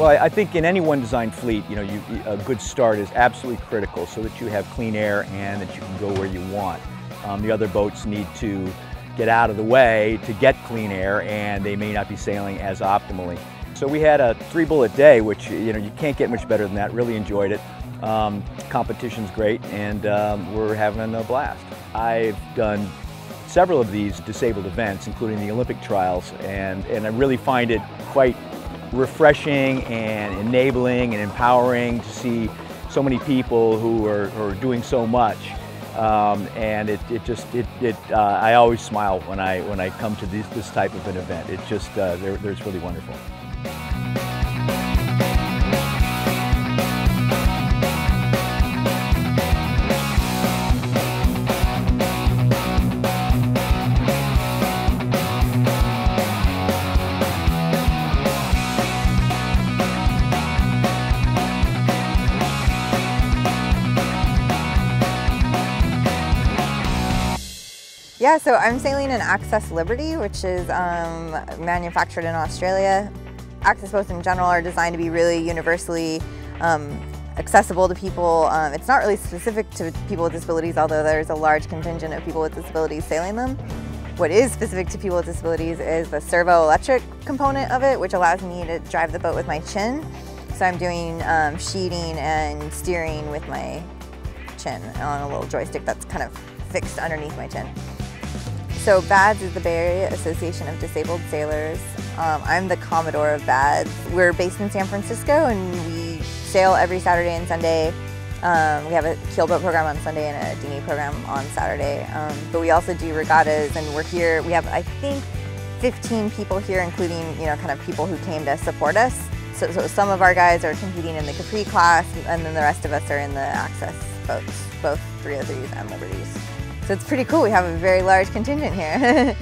Well, I think in any one design fleet, a good start is absolutely critical so that you have clean air and that you can go where you want. The other boats need to get out of the way to get clean air, and they may not be sailing as optimally. So we had a 3-bullet day, which you can't get much better than that. Really enjoyed it. Competition's great, and we're having a blast. I've done several of these disabled events, including the Olympic trials, and I really find it quite refreshing and enabling and empowering to see so many people who are doing so much. And I always smile when I come to this type of an event. It's just, it's really wonderful. Yeah, so I'm sailing in Access Liberty, which is manufactured in Australia. Access boats in general are designed to be really universally accessible to people. It's not really specific to people with disabilities, although there's a large contingent of people with disabilities sailing them. What is specific to people with disabilities is the servo-electric component of it, which allows me to drive the boat with my chin. So I'm doing sheeting and steering with my chin on a little joystick that's kind of fixed underneath my chin. So BAADS is the Bay Area Association of Disabled Sailors. I'm the commodore of BAADS. We're based in San Francisco and we sail every Saturday and Sunday. We have a keelboat program on Sunday and a dinghy program on Saturday. But we also do regattas, and we're here. We have, I think, 15 people here, including kind of people who came to support us. So some of our guys are competing in the Capri class, and then the rest of us are in the Access boats, both 303s and Liberties. So it's pretty cool. We have a very large contingent here.